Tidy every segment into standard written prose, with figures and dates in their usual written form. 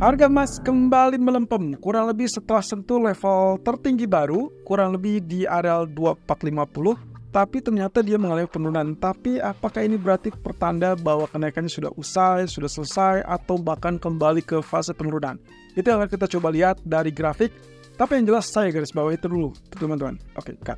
Harga emas kembali melempem, kurang lebih setelah sentuh level tertinggi baru, kurang lebih di areal 2450, tapi ternyata dia mengalami penurunan. Tapi apakah ini berarti pertanda bahwa kenaikannya sudah usai, sudah selesai, atau bahkan kembali ke fase penurunan? Itu yang akan kita coba lihat dari grafik, tapi yang jelas saya garis bawahi itu dulu, teman-teman. Oke, cut.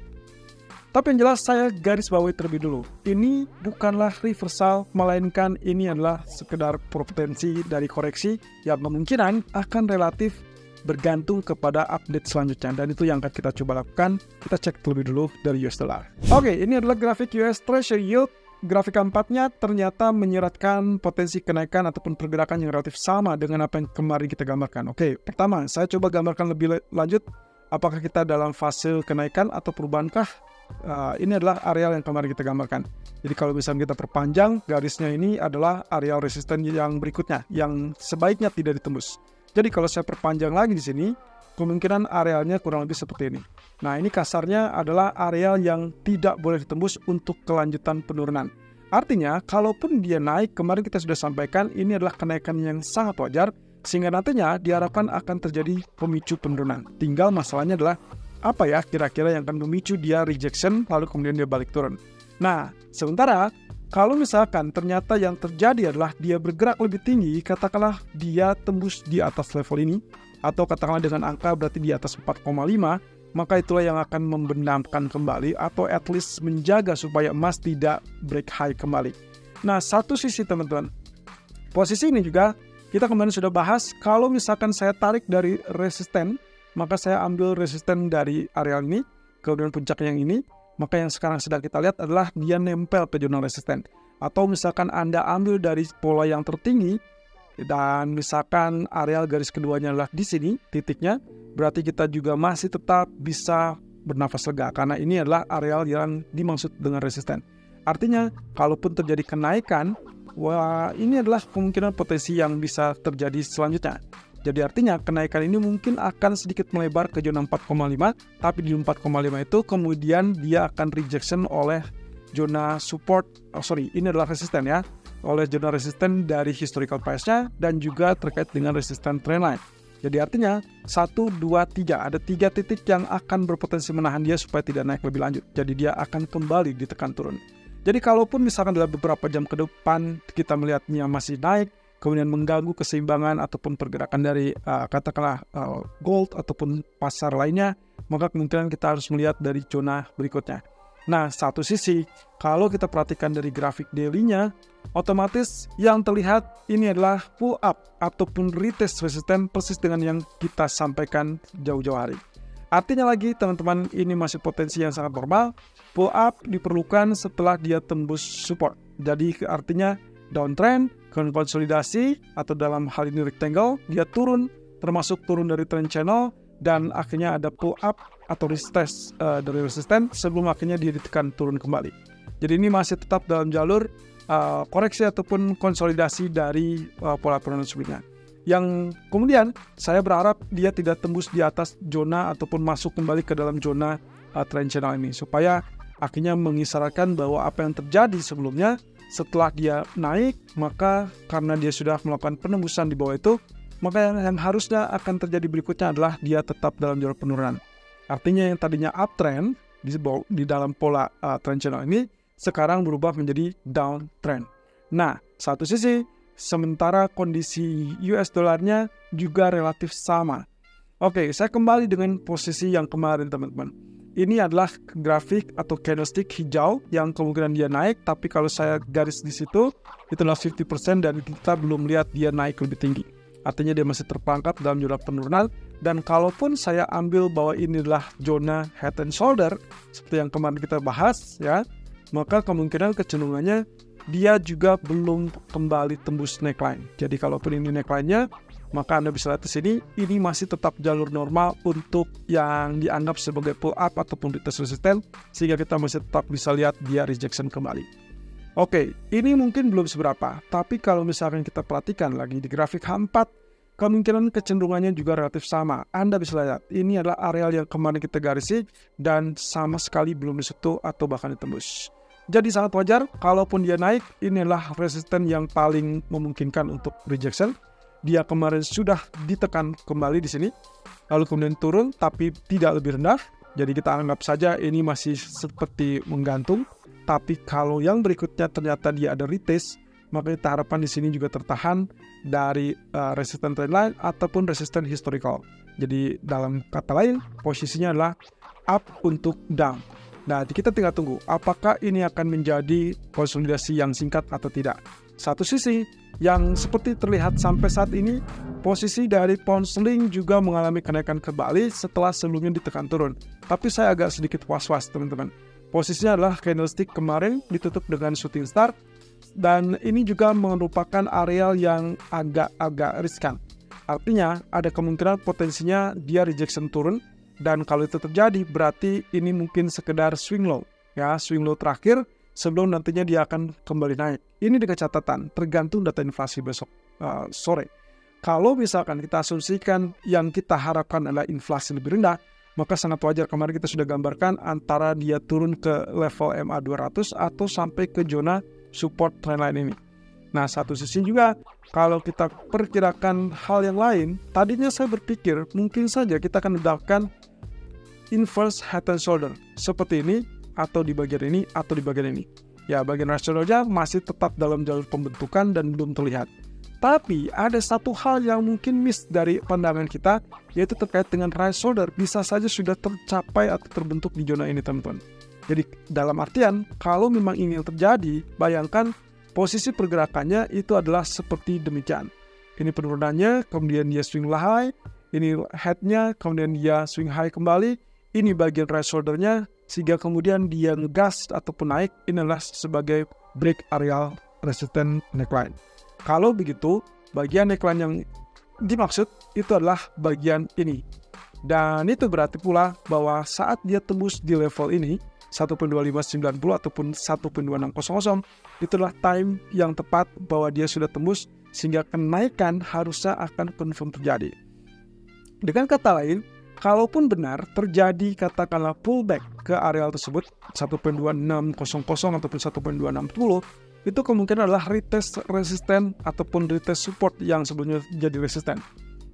Tapi yang jelas saya garis bawahi terlebih dulu. Ini bukanlah reversal, melainkan ini adalah sekedar potensi dari koreksi yang kemungkinan akan relatif bergantung kepada update selanjutnya. Dan itu yang akan kita coba lakukan. Kita cek terlebih dulu dari US dollar. Oke, ini adalah grafik US Treasury Yield. Grafik keempatnya ternyata menyeratkan potensi kenaikan ataupun pergerakan yang relatif sama dengan apa yang kemarin kita gambarkan. Oke, pertama saya coba gambarkan lebih lanjut. Apakah kita dalam fase kenaikan atau perubahankah? Ini adalah areal yang kemarin kita gambarkan. Jadi kalau misalnya kita perpanjang, garisnya ini adalah areal resisten yang berikutnya, yang sebaiknya tidak ditembus. Jadi kalau saya perpanjang lagi di sini, kemungkinan arealnya kurang lebih seperti ini. Nah, ini kasarnya adalah areal yang tidak boleh ditembus untuk kelanjutan penurunan. Artinya, kalaupun dia naik, kemarin kita sudah sampaikan, ini adalah kenaikan yang sangat wajar, sehingga nantinya diharapkan akan terjadi pemicu penurunan. Tinggal masalahnya adalah apa ya kira-kira yang akan memicu dia rejection lalu kemudian dia balik turun. Nah, sementara kalau misalkan ternyata yang terjadi adalah dia bergerak lebih tinggi, katakanlah dia tembus di atas level ini, atau katakanlah dengan angka berarti di atas 4,5, maka itulah yang akan membenamkan kembali atau at least menjaga supaya emas tidak break high kembali. Nah, satu sisi teman-teman, posisi ini juga kita kemarin sudah bahas, kalau misalkan saya tarik dari resisten, maka saya ambil resisten dari area ini, kemudian puncaknya yang ini, maka yang sekarang sedang kita lihat adalah dia nempel ke zona resisten. Atau misalkan Anda ambil dari pola yang tertinggi, dan misalkan areal garis keduanya adalah di sini, titiknya, berarti kita juga masih tetap bisa bernafas lega, karena ini adalah areal yang dimaksud dengan resisten. Artinya, kalaupun terjadi kenaikan, wah, ini adalah kemungkinan potensi yang bisa terjadi selanjutnya. Jadi artinya kenaikan ini mungkin akan sedikit melebar ke zona 4,5, tapi di 4,5 itu kemudian dia akan rejection oleh zona support, ini adalah resisten ya, oleh zona resisten dari historical price-nya dan juga terkait dengan resisten trendline. Jadi artinya 1, 2, 3, ada 3 titik yang akan berpotensi menahan dia supaya tidak naik lebih lanjut. Jadi dia akan kembali ditekan turun. Jadi kalaupun misalkan dalam beberapa jam ke depan kita melihatnya masih naik, kemudian mengganggu keseimbangan ataupun pergerakan dari katakanlah gold ataupun pasar lainnya, maka kemungkinan kita harus melihat dari zona berikutnya. Nah, satu sisi, kalau kita perhatikan dari grafik daily-nya, otomatis yang terlihat ini adalah pull up ataupun retest resisten persis dengan yang kita sampaikan jauh-jauh hari. Artinya lagi teman-teman, ini masih potensi yang sangat normal. Pull up diperlukan setelah dia tembus support. Jadi artinya downtrend, konsolidasi, atau dalam hal ini rectangle, dia turun, termasuk turun dari trend channel, dan akhirnya ada pull up atau retest dari resisten sebelum akhirnya dia ditekan turun kembali. Jadi ini masih tetap dalam jalur koreksi ataupun konsolidasi dari pola penurunan sebelumnya. Yang kemudian saya berharap dia tidak tembus di atas zona ataupun masuk kembali ke dalam zona trend channel ini, supaya akhirnya mengisyaratkan bahwa apa yang terjadi sebelumnya setelah dia naik, maka karena dia sudah melakukan penembusan di bawah itu, maka yang harusnya akan terjadi berikutnya adalah dia tetap dalam jalur penurunan. Artinya yang tadinya uptrend di dalam pola trend channel ini sekarang berubah menjadi downtrend. Nah, satu sisi, sementara kondisi US dollarnya juga relatif sama. Oke, saya kembali dengan posisi yang kemarin teman-teman. Ini adalah grafik atau candlestick hijau yang kemungkinan dia naik, tapi kalau saya garis di situ, itu adalah 50% dan kita belum lihat dia naik lebih tinggi. Artinya dia masih terperangkap dalam zona penurunan, dan kalaupun saya ambil bahwa ini adalah zona head and shoulder, seperti yang kemarin kita bahas ya, maka kemungkinan kecenderungannya dia juga belum kembali tembus neckline. Jadi kalaupun ini neckline-nya, maka Anda bisa lihat di sini, ini masih tetap jalur normal untuk yang dianggap sebagai pull up ataupun retest resisten, sehingga kita masih tetap bisa lihat dia rejection kembali. Oke, ini mungkin belum seberapa, tapi kalau misalkan kita perhatikan lagi di grafik H4, kemungkinan kecenderungannya juga relatif sama. Anda bisa lihat, ini adalah areal yang kemarin kita garisi dan sama sekali belum disentuh atau bahkan ditembus. Jadi sangat wajar, kalaupun dia naik, inilah resisten yang paling memungkinkan untuk rejection. dia kemarin sudah ditekan kembali di sini, lalu kemudian turun tapi tidak lebih rendah. Jadi kita anggap saja ini masih seperti menggantung. Tapi kalau yang berikutnya ternyata dia ada retest, maka kita harapkan di sini juga tertahan dari resistance trendline ataupun resistance historical. Jadi dalam kata lain, posisinya adalah up untuk down. Nah, kita tinggal tunggu apakah ini akan menjadi konsolidasi yang singkat atau tidak. Satu sisi yang seperti terlihat sampai saat ini, posisi dari pound sterling juga mengalami kenaikan kembali setelah sebelumnya ditekan turun. Tapi saya agak sedikit was-was, teman-teman. Posisinya adalah candlestick kemarin ditutup dengan shooting star, dan ini juga merupakan area yang agak riskan. Artinya ada kemungkinan potensinya dia rejection turun, dan kalau itu terjadi berarti ini mungkin sekedar swing low, ya, swing low terakhir sebelum nantinya dia akan kembali naik. Ini dengan catatan tergantung data inflasi besok sore. Kalau misalkan kita asumsikan yang kita harapkan adalah inflasi lebih rendah, maka sangat wajar kemarin kita sudah gambarkan antara dia turun ke level MA200 atau sampai ke zona support trendline ini. Nah, satu sisi juga kalau kita perkirakan hal yang lain, tadinya saya berpikir mungkin saja kita akan mendapatkan inverse head and shoulder seperti ini, atau di bagian ini, atau di bagian ini. Ya, bagian right shoulder-nya masih tetap dalam jalur pembentukan dan belum terlihat. Tapi ada satu hal yang mungkin miss dari pandangan kita, yaitu terkait dengan right shoulder bisa saja sudah tercapai atau terbentuk di zona ini, teman-teman. Jadi dalam artian, kalau memang ini yang terjadi, bayangkan posisi pergerakannya itu adalah seperti demikian. Ini penurunannya, kemudian dia swing high, ini head-nya, kemudian dia swing high kembali, ini bagian right shoulder-nya, sehingga kemudian dia ngegas ataupun naik, ini adalah sebagai break area resistance neckline. Kalau begitu, bagian neckline yang dimaksud itu adalah bagian ini. Dan itu berarti pula bahwa saat dia tembus di level ini, 1.2590 ataupun 1.2600, itulah time yang tepat bahwa dia sudah tembus, sehingga kenaikan harusnya akan confirm terjadi. Dengan kata lain, kalaupun benar terjadi katakanlah pullback ke area tersebut 1.2600 ataupun 1.2660, itu kemungkinan adalah retest resisten ataupun retest support yang sebelumnya jadi resisten.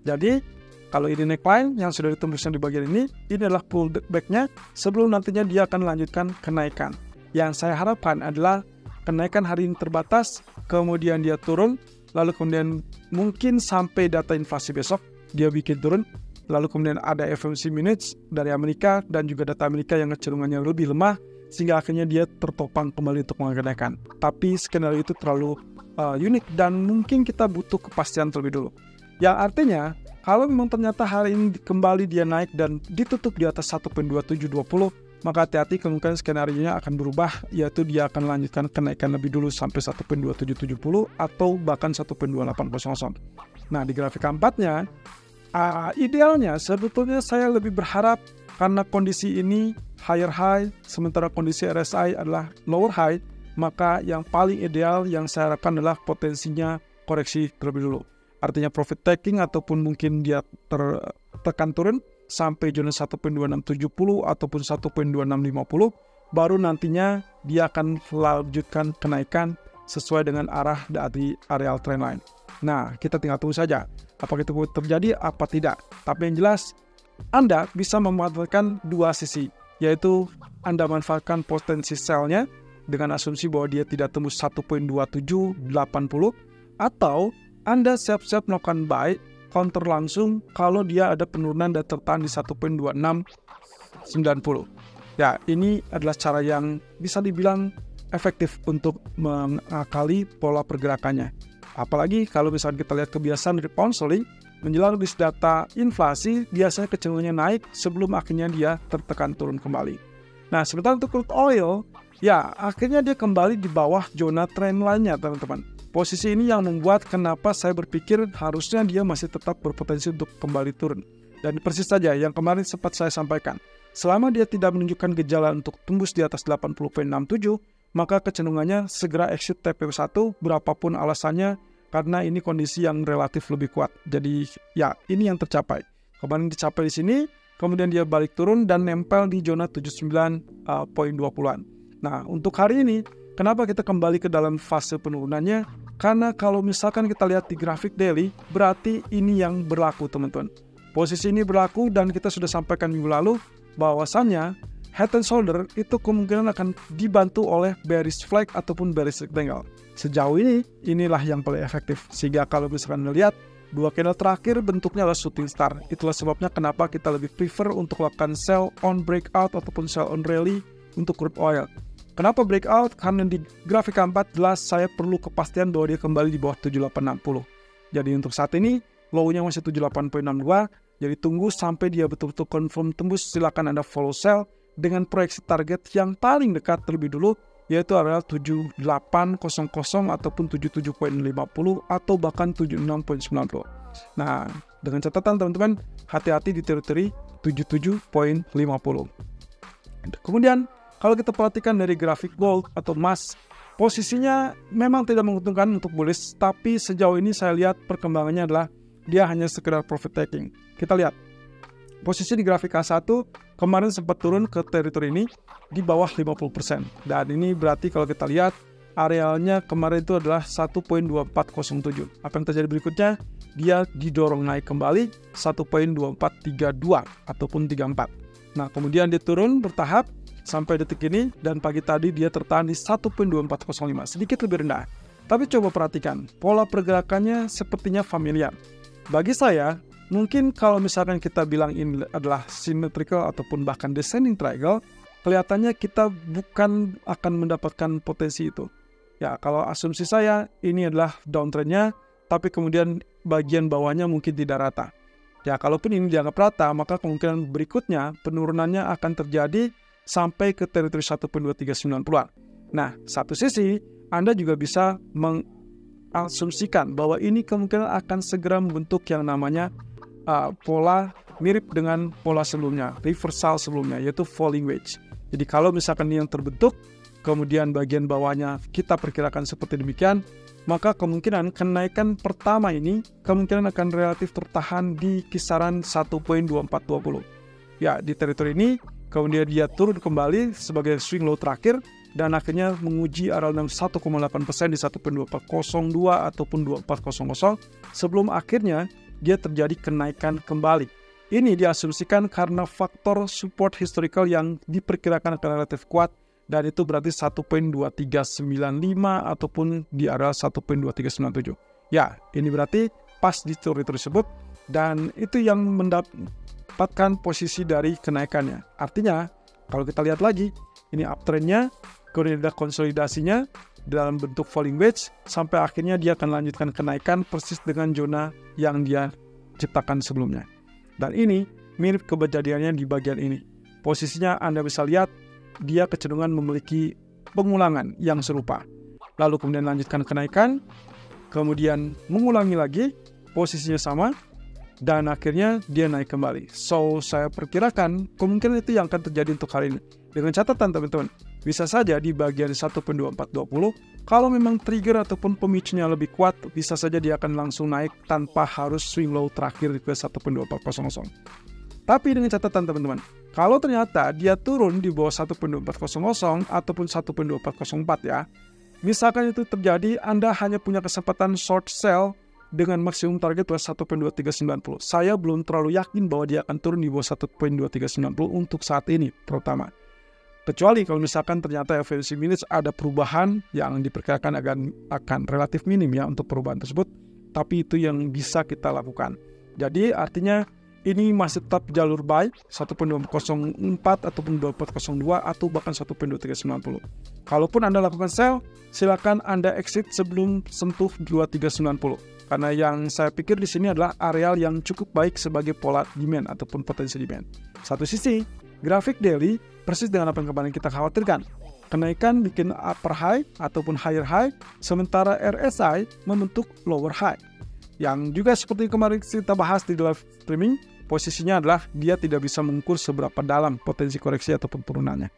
Jadi kalau ini neckline yang sudah ditembusnya di bagian ini adalah pullback-nya sebelum nantinya dia akan melanjutkan kenaikan. Yang saya harapkan adalah kenaikan hari ini terbatas, kemudian dia turun, lalu kemudian mungkin sampai data inflasi besok dia bikin turun, lalu kemudian ada FOMC minutes dari Amerika dan juga data Amerika yang kecenderungannya lebih lemah, sehingga akhirnya dia tertopang kembali untuk mengenaikan. Tapi skenario itu terlalu unik dan mungkin kita butuh kepastian terlebih dulu. Yang artinya, kalau memang ternyata hari ini kembali dia naik dan ditutup di atas 1.2720, maka hati-hati kemungkinan skenario-nya akan berubah, yaitu dia akan lanjutkan kenaikan lebih dulu sampai 1.2770 atau bahkan 1.2800. Nah, di grafik keempatnya, idealnya sebetulnya saya lebih berharap karena kondisi ini higher high, sementara kondisi RSI adalah lower high, maka yang paling ideal yang saya harapkan adalah potensinya koreksi terlebih dulu. Artinya profit taking ataupun mungkin dia tertekan turun sampai zona 1.2670 ataupun 1.2650, baru nantinya dia akan melanjutkan kenaikan sesuai dengan arah dari areal trendline. Nah, kita tinggal tunggu saja apakah itu terjadi apa tidak. Tapi yang jelas, Anda bisa memanfaatkan dua sisi, yaitu Anda manfaatkan potensi sell-nya dengan asumsi bahwa dia tidak tembus 1.2780, atau Anda siap-siap melakukan buy counter langsung kalau dia ada penurunan dan tertahan di 1.2690. Ya, ini adalah cara yang bisa dibilang efektif untuk mengakali pola pergerakannya. Apalagi kalau misalnya kita lihat kebiasaan dari pound sterling, menjelang rilis data inflasi biasanya kecenderungannya naik sebelum akhirnya dia tertekan turun kembali. Nah, sementara untuk crude oil, ya akhirnya dia kembali di bawah zona trend line-nya, teman-teman. Posisi ini yang membuat kenapa saya berpikir harusnya dia masih tetap berpotensi untuk kembali turun. Dan persis saja yang kemarin sempat saya sampaikan, selama dia tidak menunjukkan gejala untuk tembus di atas 80.67, maka kecenderungannya segera exit TP1 berapapun alasannya, karena ini kondisi yang relatif lebih kuat. Jadi ya ini yang tercapai. Kemarin dicapai di sini, kemudian dia balik turun dan nempel di zona 79.20-an. Nah, untuk hari ini, kenapa kita kembali ke dalam fase penurunannya? Karena kalau misalkan kita lihat di grafik daily, berarti ini yang berlaku teman-teman. Posisi ini berlaku dan kita sudah sampaikan minggu lalu bahwasannya head and shoulder itu kemungkinan akan dibantu oleh bearish flag ataupun bearish rectangle. Sejauh ini, inilah yang paling efektif. Sehingga kalau misalkan melihat dua candle terakhir bentuknya adalah shooting star. Itulah sebabnya kenapa kita lebih prefer untuk lakukan sell on breakout ataupun sell on rally untuk crude oil. Kenapa breakout? Karena di grafik keempat jelas saya perlu kepastian bahwa dia kembali di bawah 7860. Jadi untuk saat ini low-nya masih 78.62. Jadi tunggu sampai dia betul-betul confirm tembus. Silakan Anda follow sell dengan proyeksi target yang paling dekat terlebih dulu, yaitu adalah 7800 ataupun 77.50 atau bahkan 76.90. Nah, dengan catatan teman-teman, hati-hati di teritori 77.50. Kemudian kalau kita perhatikan dari grafik gold atau emas, posisinya memang tidak menguntungkan untuk bullish, tapi sejauh ini saya lihat perkembangannya adalah dia hanya sekedar profit taking. Kita lihat, posisi di grafik K1 kemarin sempat turun ke teritori ini di bawah 50%. Dan ini berarti kalau kita lihat, arealnya kemarin itu adalah 1.2407. Apa yang terjadi berikutnya? Dia didorong naik kembali 1.2432 ataupun 34. Nah, kemudian dia turun bertahap sampai detik ini, dan pagi tadi dia tertahan di 1.2405, sedikit lebih rendah. Tapi coba perhatikan, pola pergerakannya sepertinya familiar. Bagi saya, mungkin kalau misalkan kita bilang ini adalah symmetrical ataupun bahkan descending triangle, kelihatannya kita bukan akan mendapatkan potensi itu. Ya, kalau asumsi saya, ini adalah downtrendnya, tapi kemudian bagian bawahnya mungkin tidak rata. Ya, kalaupun ini dianggap rata, maka kemungkinan berikutnya penurunannya akan terjadi sampai ke teritori 1.2390-an. Nah, satu sisi, Anda juga bisa mengasumsikan bahwa ini kemungkinan akan segera membentuk yang namanya pola mirip dengan pola sebelumnya, reversal sebelumnya, yaitu falling wedge. Jadi kalau misalkan ini yang terbentuk, kemudian bagian bawahnya kita perkirakan seperti demikian, maka kemungkinan kenaikan pertama ini kemungkinan akan relatif tertahan di kisaran 1.2420. Ya, di teritori ini, kemudian dia turun kembali sebagai swing low terakhir dan akhirnya menguji area 1,8% di 1.2402 ataupun 2400 sebelum akhirnya dia terjadi kenaikan kembali. Ini diasumsikan karena faktor support historical yang diperkirakan akan relatif kuat, dan itu berarti 1.2395 ataupun di area 1.2397. Ya, ini berarti pas di teori tersebut, dan itu yang mendapatkan posisi dari kenaikannya. Artinya, kalau kita lihat lagi, ini uptrendnya, kemudian ada konsolidasinya dalam bentuk falling wedge, sampai akhirnya dia akan lanjutkan kenaikan persis dengan zona yang dia ciptakan sebelumnya. Dan ini mirip kejadiannya di bagian ini. Posisinya Anda bisa lihat, dia kecenderungan memiliki pengulangan yang serupa. Lalu kemudian lanjutkan kenaikan, kemudian mengulangi lagi, posisinya sama, dan akhirnya dia naik kembali. So, saya perkirakan kemungkinan itu yang akan terjadi untuk hari ini. Dengan catatan teman-teman, bisa saja di bagian 1.2420, kalau memang trigger ataupun pemicunya lebih kuat, bisa saja dia akan langsung naik tanpa harus swing low terakhir ke 1.2400. Tapi dengan catatan teman-teman, kalau ternyata dia turun di bawah 1.2400 ataupun 1.2404 ya, misalkan itu terjadi, Anda hanya punya kesempatan short sell dengan maksimum target 1.2390. Saya belum terlalu yakin bahwa dia akan turun di bawah 1.2390 untuk saat ini terutama. Kecuali kalau misalkan ternyata evaluasi minutes ada perubahan yang diperkirakan akan relatif minim ya untuk perubahan tersebut, tapi itu yang bisa kita lakukan. Jadi artinya ini masih tetap jalur buy 1.2404 ataupun 2402 atau bahkan 1.2390. Kalaupun Anda lakukan sell, silakan Anda exit sebelum sentuh 2390. Karena yang saya pikir di sini adalah areal yang cukup baik sebagai pola demand ataupun potensi demand. Satu sisi, grafik daily persis dengan apa yang kemarin kita khawatirkan. Kenaikan bikin upper high ataupun higher high, sementara RSI membentuk lower high. Yang juga seperti kemarin kita bahas di live streaming, posisinya adalah dia tidak bisa mengukur seberapa dalam potensi koreksi ataupun turunannya.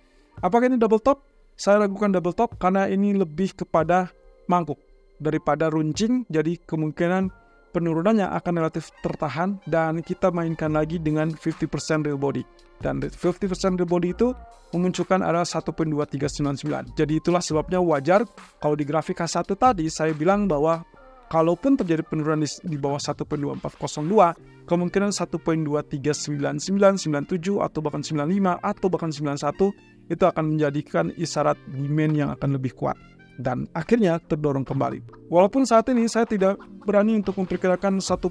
Apakah ini double top? Saya ragukan double top karena ini lebih kepada mangkuk daripada runcing, jadi kemungkinan penurunannya akan relatif tertahan dan kita mainkan lagi dengan 50% real body. Dan 50% real body itu memunculkan adalah 1.2399. Jadi itulah sebabnya wajar kalau di grafik H1 tadi saya bilang bahwa kalaupun terjadi penurunan di bawah 1.2402, kemungkinan 1.239997 atau bahkan 95 atau bahkan 91 itu akan menjadikan isyarat demand yang akan lebih kuat. Dan akhirnya terdorong kembali. Walaupun saat ini saya tidak berani untuk memperkirakan satu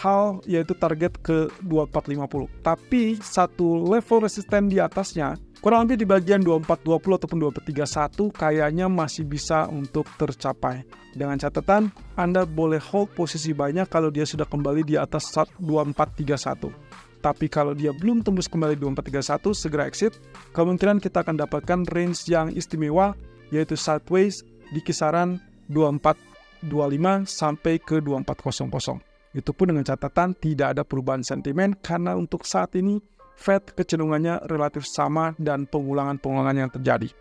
hal yaitu target ke 2450. Tapi satu level resisten di atasnya, kurang lebih di bagian 2420 ataupun 2431 kayaknya masih bisa untuk tercapai. Dengan catatan, Anda boleh hold posisi banyak kalau dia sudah kembali di atas 2431. Tapi kalau dia belum tembus kembali 2431, segera exit. Kemungkinan kita akan dapatkan range yang istimewa yaitu sideways di kisaran 2425 sampai ke 2400. Itu pun dengan catatan tidak ada perubahan sentimen karena untuk saat ini Fed kecenderungannya relatif sama dan pengulangan yang terjadi.